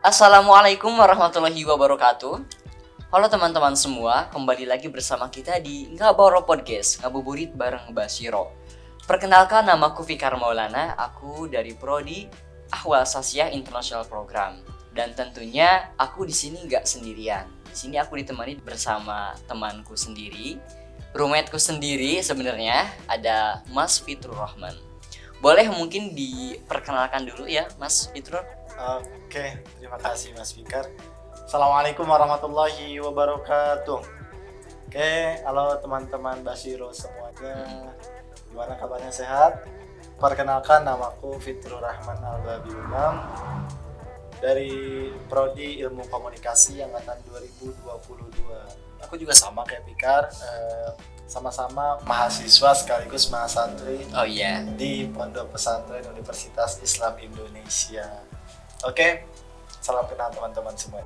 Assalamualaikum warahmatullahi wabarakatuh. Halo teman-teman semua, kembali lagi bersama kita di Ngaboro Podcast, ngabuburit bareng Basiro. Perkenalkan, namaku Fikar Maulana, aku dari Prodi Ahwal Sasiah International Program. Dan tentunya aku di sini nggak sendirian. Di sini aku ditemani bersama temanku sendiri, roommateku sendiri sebenarnya, ada Mas Fitrur Rahman. Boleh mungkin diperkenalkan dulu ya, Mas Fitrur? Oke, terima kasih Mas Fikar. Assalamualaikum warahmatullahi wabarakatuh. Oke, halo teman-teman Basiro semuanya. Gimana kabarnya, sehat? Perkenalkan, namaku Fitrur Rahman Al-Babi Umam dari Prodi Ilmu Komunikasi angkatan 2022. Aku juga sama kayak Fikar, sama-sama mahasiswa sekaligus mahasantri Oh iya. di Pondok Pesantren Universitas Islam Indonesia. Oke, salam kenal teman-teman semua.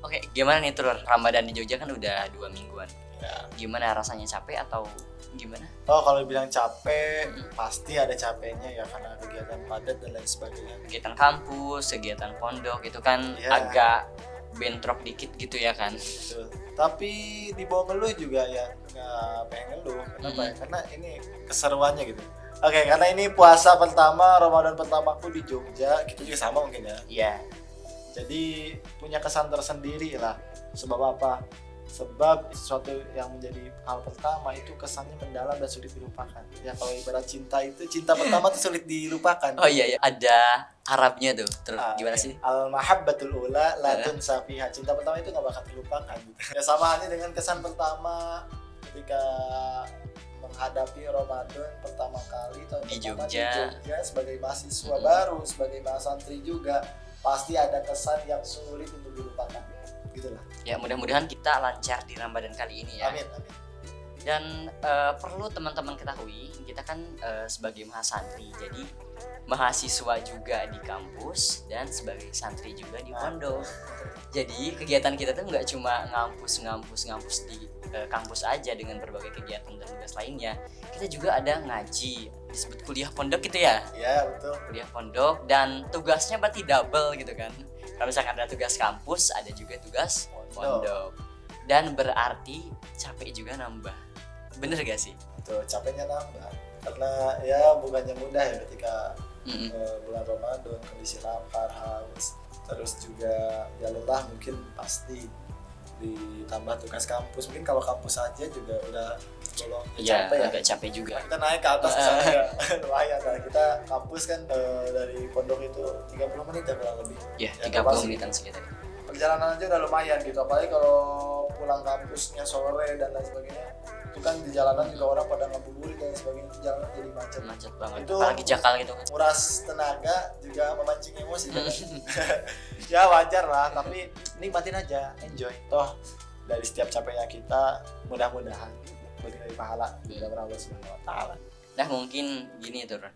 Oke, gimana nih Tur? Ramadan di Jogja kan udah 2 mingguan. Ya. Gimana rasanya, capek atau gimana? Oh, kalau bilang capek, pasti ada capeknya ya karena kegiatan padat dan lain sebagainya. Kegiatan kampus, kegiatan pondok itu kan Iya. agak bentrok dikit gitu ya kan? Betul. Tapi dibawa ngeluh juga ya, nggak pengen ngeluh. Kenapa ya? Karena ini keseruannya gitu. Oke, karena ini puasa pertama, Ramadan pertamaku di Jogja, kita juga sama mungkin ya. Iya. Jadi punya kesan tersendiri lah. Sebab apa? Sebab sesuatu yang menjadi hal pertama itu kesannya mendalam dan sulit dilupakan. Ya kalau ibarat cinta itu, cinta pertama itu sulit dilupakan. Oh iya, ada Arabnya tuh. Terus gimana sih? Al-mahabbatul ula la tunsa fiha. Cinta pertama itu nggak bakal terlupakan gitu. Ya sama halnya dengan kesan pertama ketika menghadapi Ramadan pertama kali tahun Di pertama Jogja. di Jogja sebagai mahasiswa baru, sebagai mahasantri juga, pasti ada kesan yang sulit untuk dilupakan. Gitulah. Ya mudah-mudahan kita lancar di Ramadan kali ini ya. Amin, amin. Dan perlu teman-teman ketahui, kita kan sebagai mahasantri, jadi mahasiswa juga di kampus dan sebagai santri juga di pondok. Jadi kegiatan kita tuh nggak cuma ngampus di kampus aja dengan berbagai kegiatan dan tugas lainnya. Kita juga ada ngaji, disebut kuliah pondok gitu ya. Iya, betul. Kuliah pondok dan tugasnya berarti double gitu kan. Kalau misalkan ada tugas kampus, ada juga tugas pondok. Dan berarti capek juga nambah. Bener gak sih? Tuh, capeknya nambah. Karena ya bukannya mudah ya ketika bulan Ramadan, kondisi lapar, haus, terus juga ya lelah mungkin pasti, ditambah tugas kampus. Mungkin kalau kampus aja juga udah kalau Iya, capek ya. agak capek juga. Kita naik ke atas ke sana ya lumayan. Nah, kita kampus kan dari pondok itu 30 menit ya kurang lebih. Ya, Ya, 30 pasti. menitan sekitar. Perjalanan aja udah lumayan gitu, apalagi kalau pulang kampusnya sore dan lain sebagainya. Itu kan di jalanan juga orang pada ngabuburit dan sebagainya, itu jalanan jadi macet. Macet banget. Itu Apalagi Jakal gitu kan. Nguras tenaga juga memancing emosi kan? Ya wajar lah, tapi nikmatin aja, enjoy. Toh dari setiap capeknya kita mudah-mudahan bagi pahala dari Allah Subhanahu wa taala. Nah mungkin gini Tur,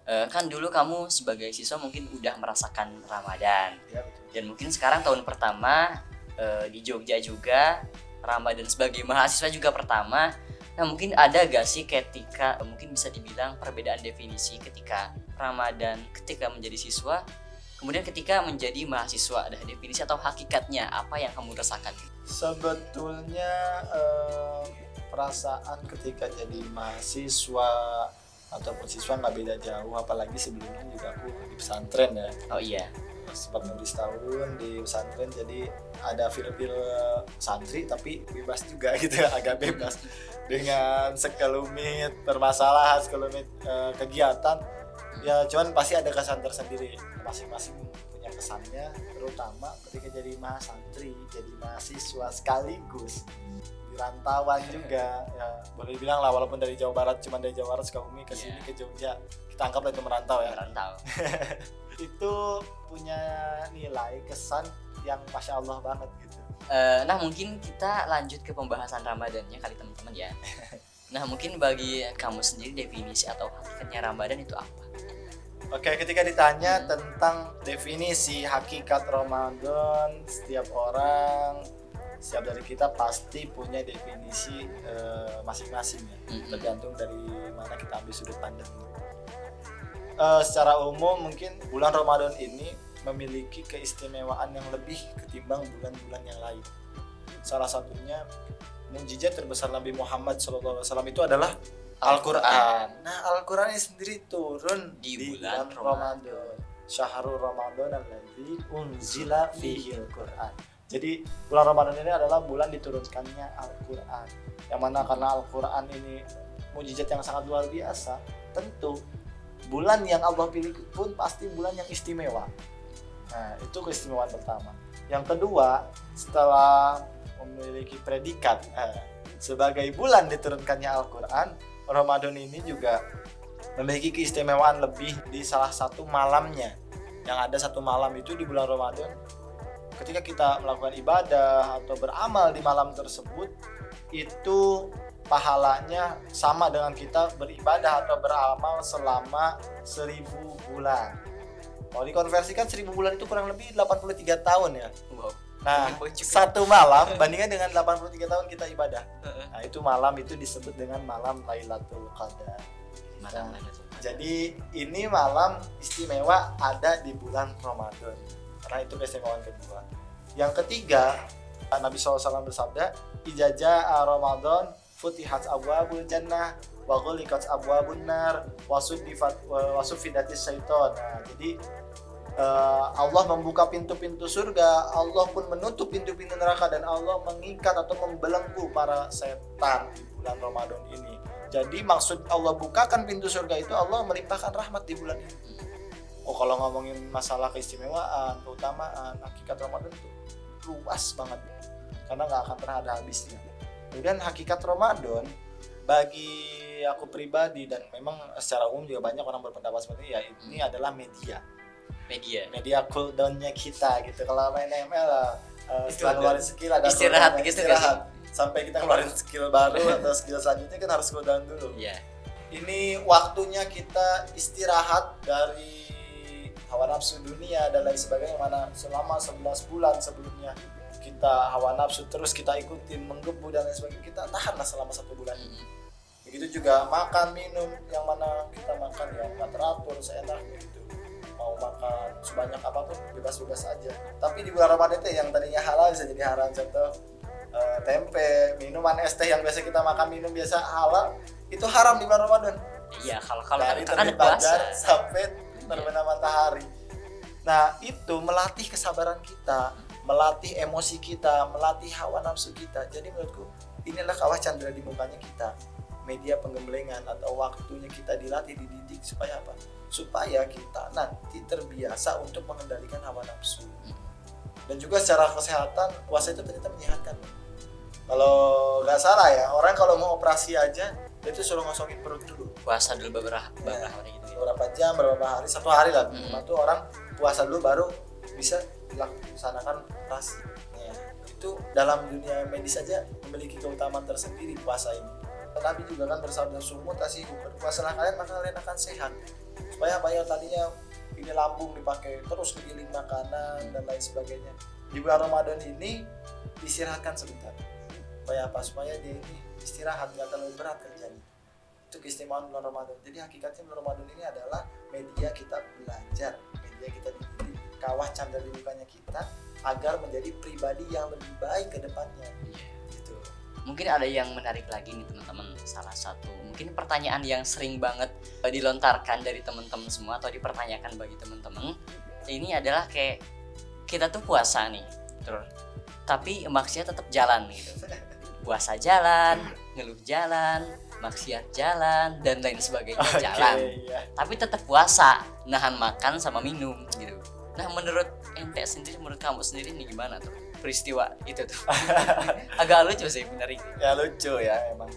kan dulu kamu sebagai siswa mungkin udah merasakan Ramadan. Ya, betul. Dan mungkin sekarang tahun pertama di Jogja juga Ramadan sebagai mahasiswa juga pertama. Nah mungkin ada gak sih ketika mungkin bisa dibilang perbedaan definisi ketika Ramadan ketika menjadi siswa, kemudian ketika menjadi mahasiswa, ada definisi atau hakikatnya apa yang kamu rasakan? Sebetulnya perasaan ketika jadi mahasiswa ataupun siswa nggak beda jauh, apalagi sebelumnya juga aku di pesantren ya. Oh iya. Sempat nulis tahun di pesantren, jadi ada feel santri tapi bebas juga gitu ya, agak bebas dengan sekelumit permasalahan, sekelumit kegiatan ya, cuman pasti ada kesan tersendiri, masing-masing punya kesannya, terutama ketika jadi mahasantri, jadi mahasiswa sekaligus di rantauan juga ya, boleh dibilang lah, walaupun dari Jawa Barat, cuman dari Jawa Barat Sukabumi ke sini ke Jogja, kita anggaplah itu merantau ya. Merantau. Itu punya nilai kesan yang masya Allah banget gitu. Nah mungkin kita lanjut ke pembahasan Ramadannya kali teman-teman ya. Nah mungkin bagi kamu sendiri definisi atau hakikatnya Ramadan itu apa? Oke, ketika ditanya tentang definisi hakikat Ramadan, setiap orang, setiap dari kita pasti punya definisi masing-masing ya, tergantung dari mana kita ambil sudut pandang. Secara umum mungkin bulan Ramadan ini memiliki keistimewaan yang lebih ketimbang bulan-bulan yang lain. Salah satunya mukjizat terbesar Nabi Muhammad SAW itu adalah Al-Quran. Nah, Al-Quran ini sendiri turun Di di bulan bulan Ramadan. Syahrul Ramadan alladzi unzila fihi Al-Quran. Jadi bulan Ramadan ini adalah bulan diturunkannya Al-Quran. Yang mana karena Al-Quran ini mukjizat yang sangat luar biasa, tentu bulan yang Allah pilih pun pasti bulan yang istimewa. Nah, itu keistimewaan pertama. Yang kedua, setelah memiliki predikat sebagai bulan diturunkannya Al-Quran, Ramadan ini juga memiliki keistimewaan lebih di salah satu malamnya. Yang ada satu malam itu di bulan Ramadan, ketika kita melakukan ibadah atau beramal di malam tersebut, itu pahalanya sama dengan kita beribadah atau beramal selama 1000 bulan. Kalau dikonversikan 1000 bulan itu kurang lebih 83 tahun ya. Wow. Nah, satu malam bandingkan dengan 83 tahun kita ibadah. Nah, itu malam itu disebut dengan malam Lailatul Qadar. Malam Nah, Lailatul Qadar. jadi ini malam istimewa ada di bulan Ramadan. Karena itu keistimewaan kedua. Yang ketiga, Nabi SAW bersabda, "Ijaja Ramadan futihat abwabul jannah wa ghuliqat abwabun nar wa suffidatis syaitan." Nah, jadi Allah membuka pintu-pintu surga, Allah pun menutup pintu-pintu neraka, dan Allah mengikat atau membelenggu para setan di bulan Ramadan ini. Jadi maksud Allah bukakan pintu surga itu Allah melimpahkan rahmat di bulan ini. Oh, kalau ngomongin masalah keistimewaan, keutamaan, hakikat Ramadan itu luas banget, karena nggak akan pernah ada habisnya. Kemudian hakikat Ramadan bagi aku pribadi, dan memang secara umum juga banyak orang berpendapat seperti ini, ya ini adalah media cooldown-nya kita gitu. Kalau main ML lah, setelah ngeluarin skill ada istirahat cooldown, gitu istirahat sampai kita ngeluarin skill baru atau skill selanjutnya kan harus cooldown dulu. Iya. Ini waktunya kita istirahat dari hawa nafsu dunia dan lain sebagainya, mana selama 11 bulan sebelumnya kita hawa nafsu terus kita ikutin, menggebu dan lain sebagainya, kita tahanlah selama 1 bulan ini. Begitu juga makan minum, yang mana kita makan ya nggak teratur, seenaknya gitu. Mau makan sebanyak apapun bebas-bebas aja. Tapi di bulan Ramadan itu yang tadinya halal bisa jadi haram. Contoh tempe, minuman es teh yang biasa kita makan minum biasa halal, itu haram di bulan Ramadan. Iya, kalau Dari kita kan terbit puasa. fajar sampai terbenam matahari. Nah, itu melatih kesabaran kita, melatih emosi kita, melatih hawa nafsu kita. Jadi menurutku inilah kawah candra di mukanya kita. Media penggemblengan atau waktunya kita dilatih, dididik supaya apa? Supaya kita nanti terbiasa untuk mengendalikan hawa nafsu. Dan juga secara kesehatan, puasa itu ternyata menyehatkan. Kalau nggak salah ya, orang kalau mau operasi aja, dia tuh suruh ngosongin perut dulu. Puasa dulu beberapa hari gitu ya. Beberapa jam, beberapa hari, 1 hari lah. Tuh orang puasa dulu baru bisa dilaksanakan operasi. Ya, itu dalam dunia medis saja memiliki keutamaan tersendiri puasa ini. Nabi juga kan bersabda, "Sumu tasihu, berpuasalah kalian maka kalian akan sehat." Supaya apa ya, tadinya ini lambung dipakai terus giling makanan dan lain sebagainya. Di bulan Ramadan ini istirahatkan sebentar. Supaya apa? Supaya dia ini istirahat, nggak terlalu berat kerjanya. Itu keistimewaan bulan Ramadan. Jadi hakikatnya bulan Ramadan ini adalah media kita belajar, media kita dididik, kawah candra di mukanya kita agar menjadi pribadi yang lebih baik ke depannya. Gitu. Mungkin ada yang menarik lagi nih teman-teman. Salah satu mungkin pertanyaan yang sering banget dilontarkan dari teman-teman semua atau dipertanyakan bagi teman-teman, ini adalah kayak kita tuh puasa nih, terus tapi maksiat tetap jalan gitu. Puasa jalan, ngeluh jalan, maksiat jalan dan lain sebagainya jalan. Iya. Tapi tetap puasa, nahan makan sama minum gitu. Nah, menurut ente sendiri, menurut kamu sendiri nih gimana tuh peristiwa itu tuh? Agak lucu sih, menarik. Ya lucu ya emang.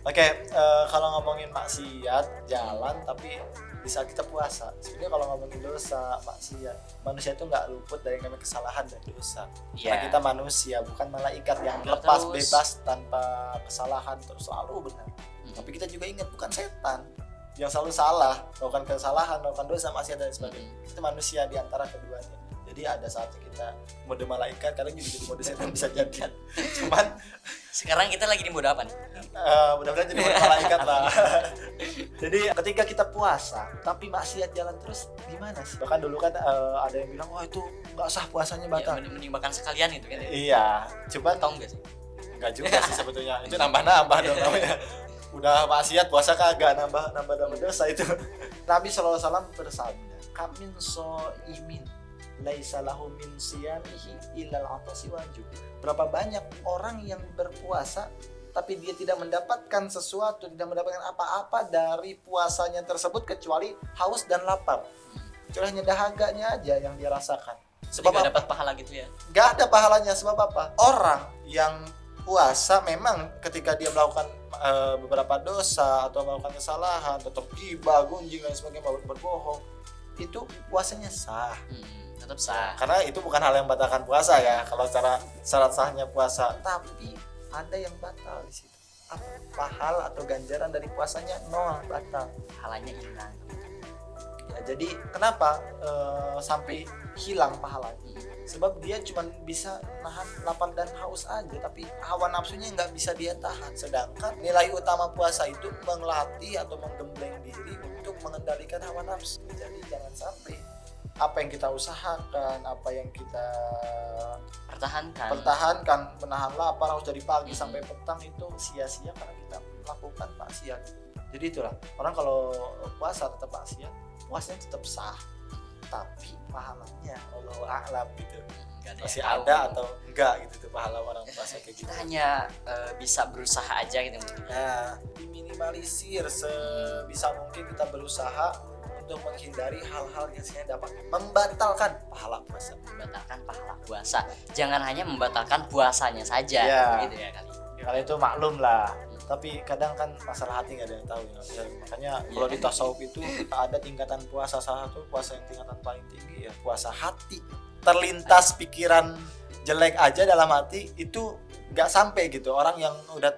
Oke, kalau ngomongin maksiat jalan tapi bisa kita puasa. Sebenarnya kalau ngomongin dosa, maksiat, manusia itu nggak luput dari namanya kesalahan dan dosa. Karena kita manusia, bukan malaikat yang lepas bebas tanpa kesalahan terus selalu benar. Tapi kita juga ingat bukan setan yang selalu salah, melakukan kesalahan, melakukan dosa, maksiat dan sebagainya. Kita manusia di antara keduanya. Jadi ada saatnya kita mode malaikat, kadang juga jadi mode setan bisa jadi. Cuman sekarang kita lagi di mode apa nih? mudah-mudahan jadi mode malaikat lah. Jadi ketika kita puasa tapi maksiat jalan terus gimana sih? Bahkan dulu kan ada yang bilang wah itu nggak sah puasanya Ya, batal. mending makan sekalian itu kan. Iya, cuman Tahu nggak sih? nggak juga sih sebetulnya. Itu nambah-nambah dong namanya. Udah maksiat puasa kagak nambah dosa itu. Nabi SAW bersabda, "Kamin imin laisa lahu min siyamihi illal atasi wajib." Berapa banyak orang yang berpuasa tapi dia tidak mendapatkan sesuatu, tidak mendapatkan apa-apa dari puasanya tersebut kecuali haus dan lapar. Kecuali hanya dahaganya aja yang dia rasakan. Sebab Sebab nggak apa? dapat pahala gitu ya. Gak ada pahalanya. Sebab apa? Orang yang puasa memang ketika dia melakukan beberapa dosa atau melakukan kesalahan, tetap gibah, gunjing dan sebagainya, berbohong, itu puasanya sah. Tetap sah. Karena itu bukan hal yang batalkan puasa ya. Kalau secara syarat sahnya puasa, tapi ada yang batal di situ. Apa pahala atau ganjaran dari puasanya nol, batal. Pahalanya hilang. Ya, jadi kenapa sampai hilang pahalanya? Sebab dia cuma bisa nahan lapar dan haus aja, tapi hawa nafsunya nggak bisa dia tahan. Sedangkan nilai utama puasa itu melatih atau menggembleng diri untuk mengendalikan hawa nafsu. Jadi jangan sampai apa yang kita usahakan, apa yang kita pertahankan, menahan lapar harus dari pagi sampai petang itu sia-sia karena kita melakukan maksiat. Jadi itulah, orang kalau puasa tetap maksiat, puasanya tetap sah, tapi pahalanya Allahu a'lam gitu. Masih ada atau enggak gitu tuh pahala orang puasa kayak gitu. Kita hanya bisa berusaha aja gitu. Nah, diminimalisir sebisa mungkin kita berusaha untuk menghindari hal-hal yang sebenarnya dapat membatalkan pahala puasa. Membatalkan pahala puasa. Jangan hanya membatalkan puasanya saja, Ya. gitu ya kali. Ya, kalau itu maklum lah. Tapi kadang kan masalah hati nggak ada yang tahu ya. Makanya kalau di tasawuf itu ada tingkatan puasa, salah satu puasa yang tingkatan paling tinggi ya puasa hati. Terlintas pikiran jelek aja dalam hati itu nggak sampai gitu. Orang yang udah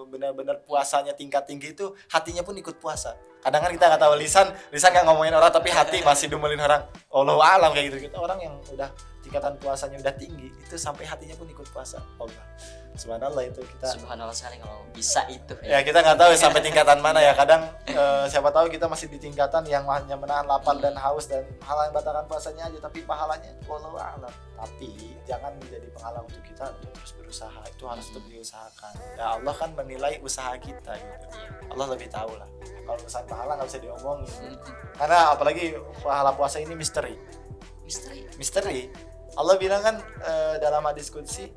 benar-benar puasanya tingkat tinggi itu hatinya pun ikut puasa. Kadang kan kita nggak tahu, lisan nggak ngomongin orang tapi hati masih dumelin orang. Allahu a'lam kayak gitu. Orang yang udah tingkatan puasanya udah tinggi itu sampai hatinya pun ikut puasa. Allah, subhanallah itu kita. Subhanallah sekali kalau bisa itu. Ya kita nggak tahu ya sampai tingkatan mana ya. Kadang siapa tahu kita masih di tingkatan yang hanya menahan lapar dan haus dan hal yang batalkan puasanya aja, tapi pahalanya wallahu a'lam. Tapi jangan menjadi penghalang untuk kita untuk terus berusaha. Itu harus tetap diusahakan. Ya Allah kan menilai usaha kita gitu. Allah lebih tahu lah. Kalau usaha pahala nggak bisa diomongin. Karena apalagi pahala puasa ini misteri. Misteri. Allah bilang kan dalam hadis qudsi,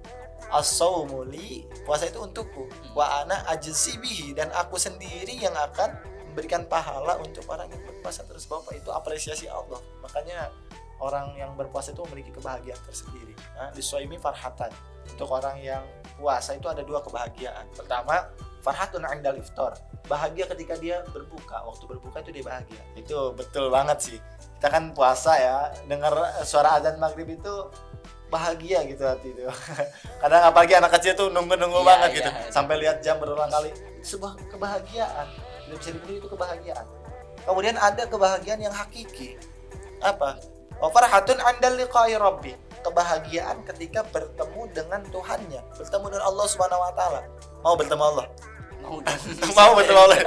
as-saumu li, puasa itu untukku, wa ana ajzi bihi, dan aku sendiri yang akan memberikan pahala untuk orang yang berpuasa terus. Bapak, itu apresiasi Allah. Makanya orang yang berpuasa itu memiliki kebahagiaan tersendiri. Lis-shaimi farhatan. Untuk orang yang puasa itu ada dua kebahagiaan. Pertama, farhatun 'indal iftar. Bahagia ketika dia berbuka. Waktu berbuka itu dia bahagia. Itu betul banget sih. Kita kan puasa ya, dengar suara azan maghrib itu bahagia gitu hati itu. Kadang apalagi anak kecil tuh nunggu banget gitu. Sampai lihat jam berulang kali. Itu sebuah kebahagiaan. Tidak bisa dipungkiri, itu kebahagiaan. Kemudian ada kebahagiaan yang hakiki. Apa? Wa farhatun 'indal liqa'i rabbi. Kebahagiaan ketika bertemu dengan Tuhannya, bertemu dengan Allah Subhanahu wa taala. Mau bertemu Allah? Mau bertemu Allah.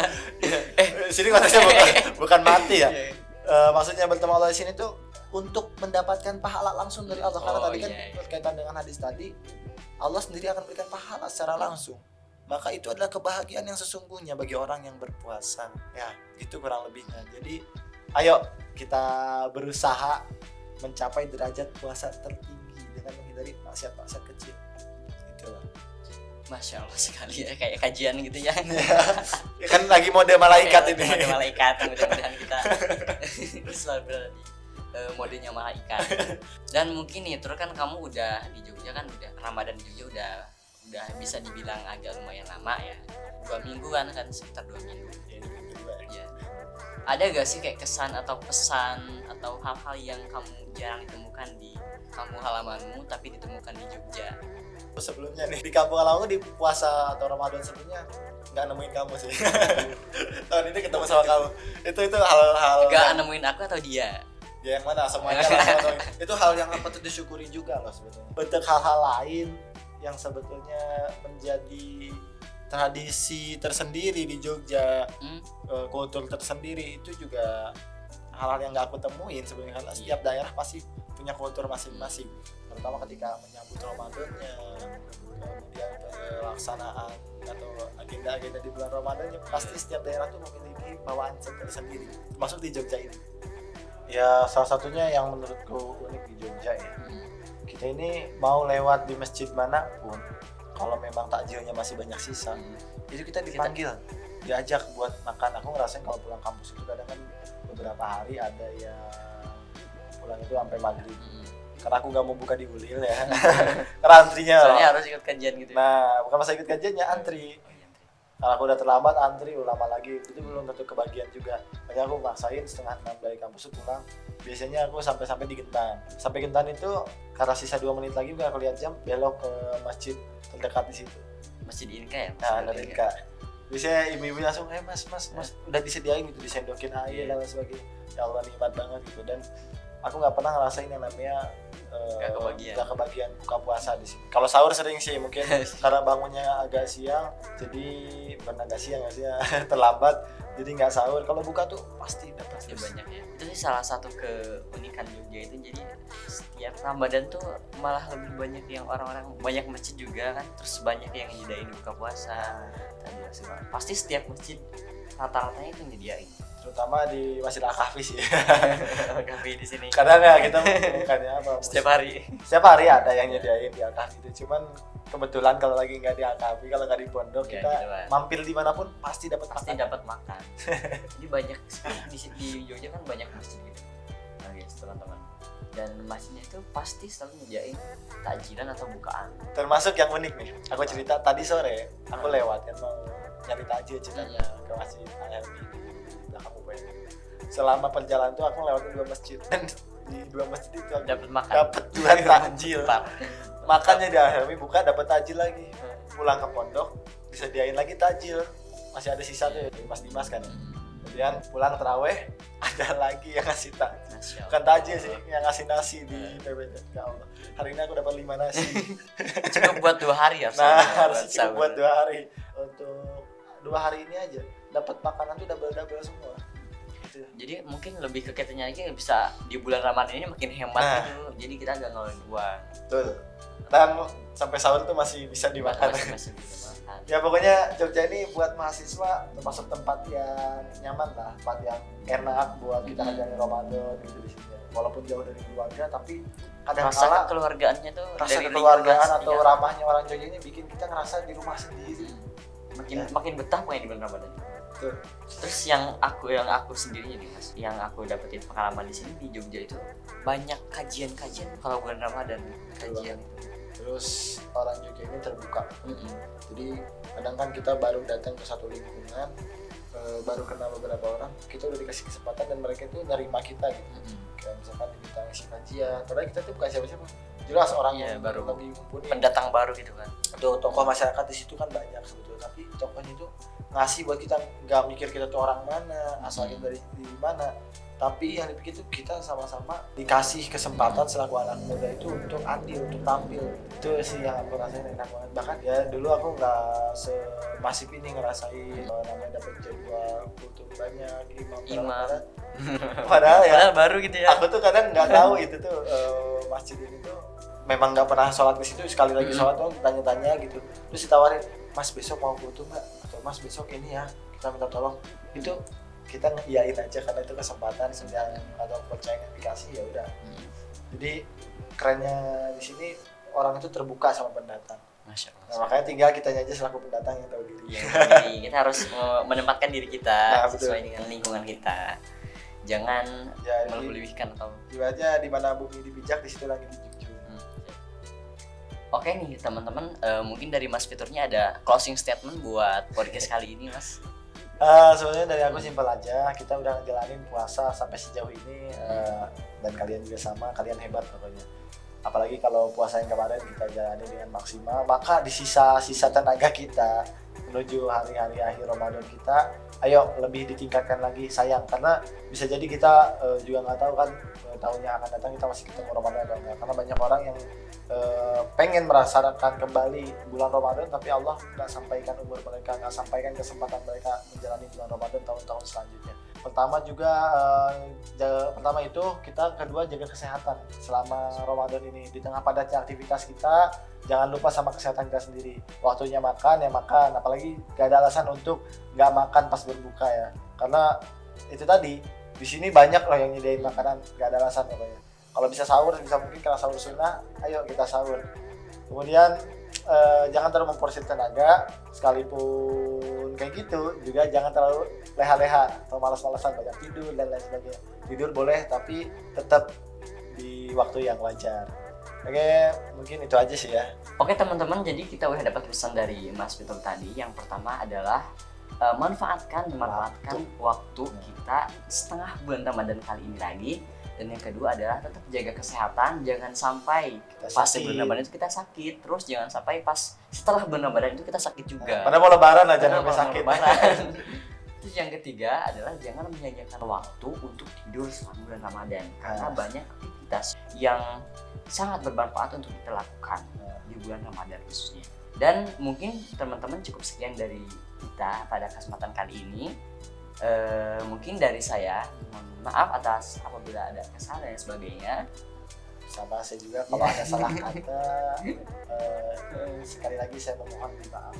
Sini konteksnya bukan mati ya. Maksudnya bertemu Allah di sini tuh untuk mendapatkan pahala langsung dari Allah. Karena tadi kan berkaitan dengan hadis tadi, Allah sendiri akan berikan pahala secara langsung. Maka itu adalah kebahagiaan yang sesungguhnya bagi orang yang berpuasa. Ya, itu kurang lebihnya. Jadi, ayo kita berusaha mencapai derajat puasa tertinggi dengan menghindari maksiat-maksiat kecil. Itulah. Masya Allah sekali ya, kayak kajian gitu ya. Ya kan lagi mode malaikat ini. Mode malaikat, mudah-mudahan kita selalu berada di modenya malaikat. Dan mungkin nih, terus kan kamu udah di Jogja kan, udah Ramadan di Jogja udah bisa dibilang agak lumayan lama ya. 2 minggu kan sekitar 2 minggu. Ya. Ada gak sih kayak kesan atau pesan atau hal-hal yang kamu jarang ditemukan di kampung halamanmu tapi ditemukan di Jogja? Sebelumnya nih di kampung halamanku di puasa atau Ramadan sebelumnya nggak nemuin kamu sih. Tahun ini ketemu sama kamu. Itu hal-hal. Gak nemuin aku atau dia? Ya yang mana semuanya lah. Itu hal yang patut disyukuri juga loh sebetulnya. Bentuk hal-hal lain yang sebetulnya menjadi tradisi tersendiri di Jogja, Hmm. kultur tersendiri itu juga hal-hal yang nggak aku temuin sebenarnya, karena setiap daerah pasti punya kultur masing-masing, terutama ketika menyambut Ramadannya, kemudian pelaksanaan atau agenda-agenda di bulan Ramadannya, pasti setiap daerah tuh memiliki bawaan tersendiri, termasuk di Jogja ini. Ya salah satunya yang menurutku unik di Jogja ya, kita ini mau lewat di masjid manapun, kalau memang takjilnya masih banyak sisa, itu kita dipanggil, diajak buat makan. Aku ngerasain kalau pulang kampus itu kadang kan beberapa hari ada yang pulang itu sampai maghrib, karena aku nggak mau buka di Ulil ya karena antrinya, Soalnya harus ikut kajian gitu. nah bukan masa ikut kajiannya, antri. Kalau aku udah terlambat antri lama lagi, itu belum tentu kebagian juga. Makanya aku maksain setengah 6 dari kampus itu pulang. Biasanya aku sampai di Gentan. Sampai Gentan itu karena sisa 2 menit lagi aku lihat jam, belok ke masjid terdekat di situ. Masjid Inka ya? Nah, Masjid dari Inka. Kak. Biasanya ibu-ibu langsung, mas udah disediain gitu, disendokin air dan lain sebagainya. Ya Allah, nikmat banget gitu. Dan aku nggak pernah ngerasain yang namanya nggak kebagian buka puasa di sini. Kalau sahur sering sih, mungkin karena bangunnya agak siang, jadi agak siang nggak sih ya, terlambat, jadi nggak sahur. Kalau buka tuh pasti dapat Pasti banyak ya. Itu sih salah satu keunikan Jogja itu, jadi setiap Ramadan tuh malah lebih banyak yang orang-orang, banyak masjid juga kan, terus banyak yang nyediain buka puasa. Tadi asik banget. Pasti setiap masjid rata-ratanya itu nyediain. Terutama di Masjid Al-Kahfi sih. Kafe di sini. Kadang ya kita bukannya apa, Setiap hari. setiap hari ada yang nyediain di Al-Kahfi itu. Cuman kebetulan kalau lagi nggak di Al-Kahfi, kalau nggak di pondok, Ya, kita gitu lah. mampir dimanapun pasti dapat Pasti makan. dapat makan. Jadi banyak di Jogja kan banyak masjid gitu. Nah guys, teman-teman. Dan masjidnya itu pasti selalu nyediain takjilan atau bukaan. Termasuk yang unik nih, aku cerita tadi sore aku lewat kan mau nyari takjil ceritanya ke Masjid Al-Helmi di belakang UPN. Selama perjalanan tuh aku lewatin 2 masjid, dan di 2 masjid itu aku Dapat makan. dapat 2 takjil. Mantap. Makannya di Al-Helmi, buka dapat takjil lagi. Pulang ke pondok disediain lagi takjil. Masih ada sisa tuh dari Mas Dimas kan. Kemudian pulang terawih ada lagi yang ngasih takjil. Masya Bukan Allah. takjil sih, yang ngasih nasi di PBT. Ya Allah, hari ini aku dapat 5 nasi. Cukup buat 2 hari ya. Nah, harus cukup buat 2 hari. Untuk 2 hari ini aja dapat makanan tuh double semua. Gitu. Jadi mungkin lebih ke kitanya lagi bisa di bulan Ramadan ini makin hemat Nah. gitu. Jadi kita nggak ngeluarin uang. Betul. Dan sampai sahur tuh masih bisa dimakan. Masih bisa makan. Ya pokoknya Jogja ini buat mahasiswa termasuk tempat yang nyaman lah, tempat yang enak buat kita ngadain Ramadan gitu di sini. Walaupun jauh dari keluarga, tapi kadang Rasa kala kekeluargaannya tuh rasa dari kekeluargaan lingkungan atau sekitar. ramahnya orang Jogja ini bikin kita ngerasa di rumah sendiri. makin betah pokoknya di bulan Ramadan. Betul. Terus yang aku sendiri nih Mas, yang aku dapetin pengalaman di sini di Jogja itu banyak kajian-kajian kalau bulan Ramadan, kajian itu. Terus orang Jogja ini terbuka. Mm-mm. Jadi kadang kan kita baru datang ke satu lingkungan, baru kenal beberapa orang, kita udah dikasih kesempatan dan mereka itu nerima kita gitu. Mm-mm. Kayak misalkan diminta ngisi kajian, padahal kita tuh bukan siapa-siapa, jelas orang Iya, yang baru lebih mumpuni. Pendatang baru gitu kan. Tuh tokoh masyarakat di situ kan banyak sebetulnya, tapi tokohnya itu ngasih buat kita, nggak mikir kita tuh orang mana, asalnya dari di mana, tapi yang dipikir tuh kita sama-sama dikasih kesempatan selaku anak muda itu untuk andil, untuk tampil. Itu sih yang aku rasain enak banget. Bahkan ya dulu aku nggak semasif ini ngerasain namanya dapat jadwal kultur banyak, imam. Padahal ya Padahal baru gitu ya. aku tuh kadang nggak tahu itu tuh masjid ini tuh memang nggak pernah sholat di situ, sekali lagi sholat tuh tanya-tanya gitu, terus ditawarin, mas besok mau foto nggak, atau mas besok ini ya kita minta tolong, itu kita ngiyain aja karena itu kesempatan sedang atau kepercayaan yang dikasih, ya udah. Jadi kerennya di sini orang itu terbuka sama pendatang. Masya Allah. Nah, makanya tinggal kita aja selaku pendatang yang tahu diri. Ya, jadi kita harus menempatkan diri kita Nah, sesuai betul. dengan lingkungan kita. Jangan Jadi melebih-lebihkan atau ibaratnya di mana bumi dipijak di situ lagi dijunjung. Oke nih teman-teman, mungkin dari Mas Fiturnya ada closing statement buat podcast kali ini Mas. Sebenarnya dari aku simpel aja, kita udah ngejalanin puasa sampai sejauh ini, dan kalian juga sama, kalian hebat pokoknya. Apalagi kalau puasa yang kemarin kita jalani dengan maksimal, maka di sisa tenaga kita menuju hari-hari akhir Ramadan kita, ayo lebih ditingkatkan lagi sayang, karena bisa jadi kita juga nggak tahu kan tahun yang akan datang kita masih ketemu Ramadan atau enggak, karena banyak orang yang pengen merasakan kembali bulan Ramadan tapi Allah nggak sampaikan umur mereka, nggak sampaikan kesempatan mereka menjalani bulan Ramadan tahun-tahun selanjutnya. Pertama juga pertama itu kita, kedua jaga kesehatan selama Ramadan ini. Di tengah padatnya aktivitas kita, jangan lupa sama kesehatan kita sendiri. Waktunya makan ya makan, apalagi gak ada alasan untuk nggak makan pas berbuka ya, karena itu tadi di sini banyak loh yang nyediain makanan, gak ada alasan pokoknya. Kalau bisa sahur, bisa mungkin karena sahur sunnah, ayo kita sahur. Kemudian jangan terlalu memporsir tenaga, sekalipun kayak gitu juga jangan terlalu leha-leha atau malas-malasan banyak tidur dan lain sebagainya. Tidur boleh tapi tetap di waktu yang wajar. Oke, mungkin itu aja sih ya. Oke teman-teman, jadi kita udah dapat pesan dari Mas Peter tadi. Yang pertama adalah memanfaatkan waktu kita setengah bulan Ramadan kali ini lagi. Dan yang kedua adalah tetap jaga kesehatan, jangan sampai pas bulan Ramadan itu kita sakit, terus jangan sampai pas setelah bulan Ramadan itu kita sakit juga. Padahal mau lebaran aja sampai sakit. Terus yang ketiga adalah jangan menyanyiakan waktu untuk tidur selama bulan Ramadan, karena banyak aktivitas yang sangat bermanfaat untuk kita lakukan di bulan Ramadan khususnya. Dan mungkin teman-teman cukup sekian dari kita pada kesempatan kali ini. Mungkin dari saya, mohon maaf atas apabila ada kesalahan dan sebagainya. Sama saya juga kalau ada salah kata, sekali lagi saya memohon maaf.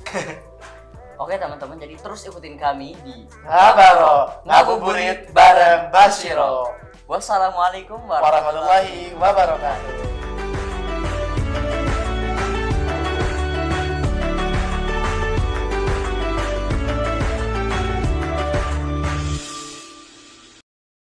Oke teman-teman, jadi terus ikutin kami di Ngabaro, ngabuburit bareng Basyiro. Wassalamualaikum warahmatullahi wabarakatuh.